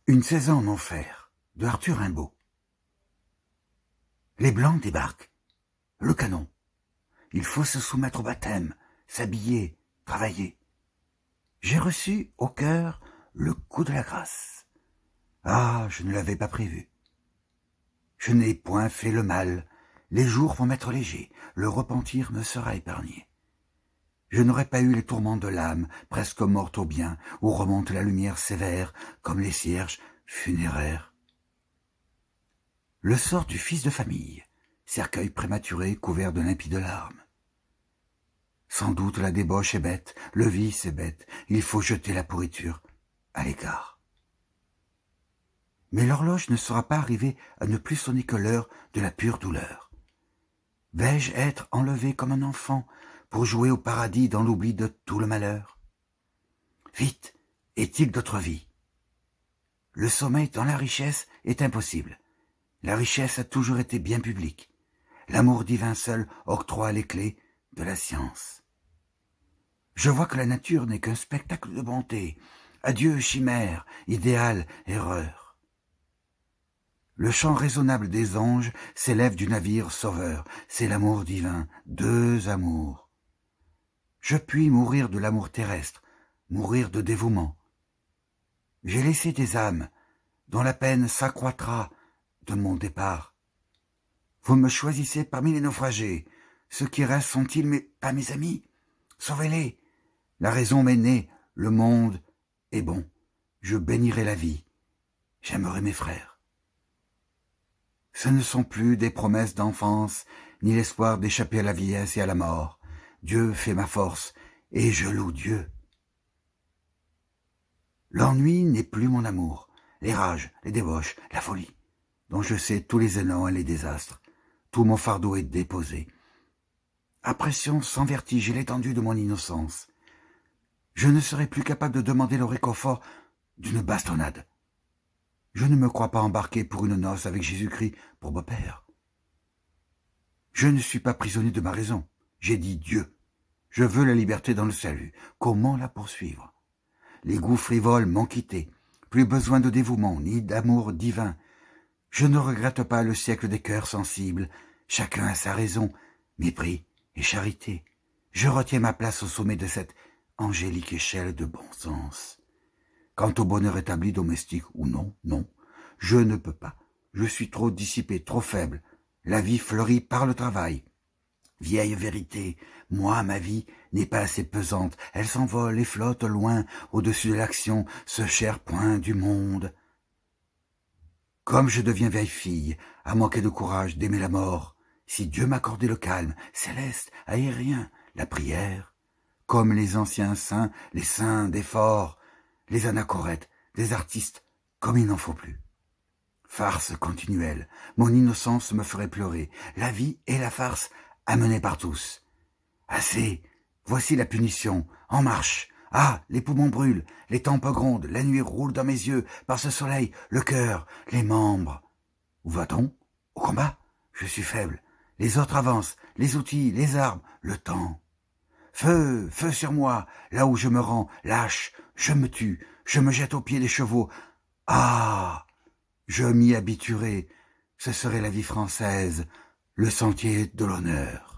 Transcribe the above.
Une saison en enfer, de Arthur Rimbaud. Les Blancs débarquent. Le canon. Il faut se soumettre au baptême, s'habiller, travailler. J'ai reçu au cœur le coup de la grâce. Ah, je ne l'avais pas prévu. Je n'ai point fait le mal. Les jours vont m'être légers. Le repentir me sera épargné. Je n'aurais pas eu les tourments de l'âme, presque morte au bien, où remonte la lumière sévère, comme les cierges funéraires. Le sort du fils de famille, cercueil prématuré couvert de limpides larmes. Sans doute la débauche est bête, le vice est bête, il faut jeter la pourriture à l'écart. Mais l'horloge ne sera pas arrivée à ne plus sonner que l'heure de la pure douleur. Vais-je être enlevé comme un enfant pour jouer au paradis dans l'oubli de tout le malheur? Vite, est-il d'autre vie? Le sommeil dans la richesse est impossible. La richesse a toujours été bien publique. L'amour divin seul octroie les clés de la science. Je vois que la nature n'est qu'un spectacle de bonté. Adieu chimère, idéal, erreur. Le chant raisonnable des anges s'élève du navire sauveur. C'est l'amour divin, deux amours. Je puis mourir de l'amour terrestre, mourir de dévouement. J'ai laissé des âmes dont la peine s'accroîtra de mon départ. Vous me choisissez parmi les naufragés. Ceux qui restent sont-ils pas mes amis? Sauvez-les. La raison m'est née, le monde est bon. Je bénirai la vie. J'aimerai mes frères. Ce ne sont plus des promesses d'enfance, ni l'espoir d'échapper à la vieillesse et à la mort. Dieu fait ma force, et je loue Dieu. L'ennui n'est plus mon amour, les rages, les débauches, la folie, dont je sais tous les élans et les désastres. Tout mon fardeau est déposé. Apprécions sans vertige l'étendue de mon innocence. Je ne serai plus capable de demander le réconfort d'une bastonnade. Je ne me crois pas embarqué pour une noce avec Jésus-Christ pour beau-père. Je ne suis pas prisonnier de ma raison. J'ai dit Dieu. Je veux la liberté dans le salut. Comment la poursuivre? Les goûts frivoles m'ont quitté. Plus besoin de dévouement ni d'amour divin. Je ne regrette pas le siècle des cœurs sensibles. Chacun a sa raison, mépris et charité. Je retiens ma place au sommet de cette angélique échelle de bon sens. Quant au bonheur établi, domestique ou non, non, je ne peux pas. Je suis trop dissipé, trop faible. La vie fleurit par le travail. Vieille vérité, moi, ma vie n'est pas assez pesante. Elle s'envole et flotte loin au-dessus de l'action, ce cher point du monde. Comme je deviens vieille fille, à manquer de courage d'aimer la mort, si Dieu m'accordait le calme, céleste, aérien, la prière, comme les anciens saints, les saints des forts, les anachorètes, des artistes, comme il n'en faut plus. Farce continuelle, mon innocence me ferait pleurer, la vie et la farce amenées par tous. Assez, voici la punition, en marche. Ah, les poumons brûlent, les tempes grondent, la nuit roule dans mes yeux, par ce soleil, le cœur, les membres. Où va-t-on? Au combat? Je suis faible. Les autres avancent, les outils, les armes, le temps. Feu, feu sur moi, là où je me rends, lâche, je me tue, je me jette aux pieds des chevaux. Ah, je m'y habituerai, ce serait la vie française, le sentier de l'honneur.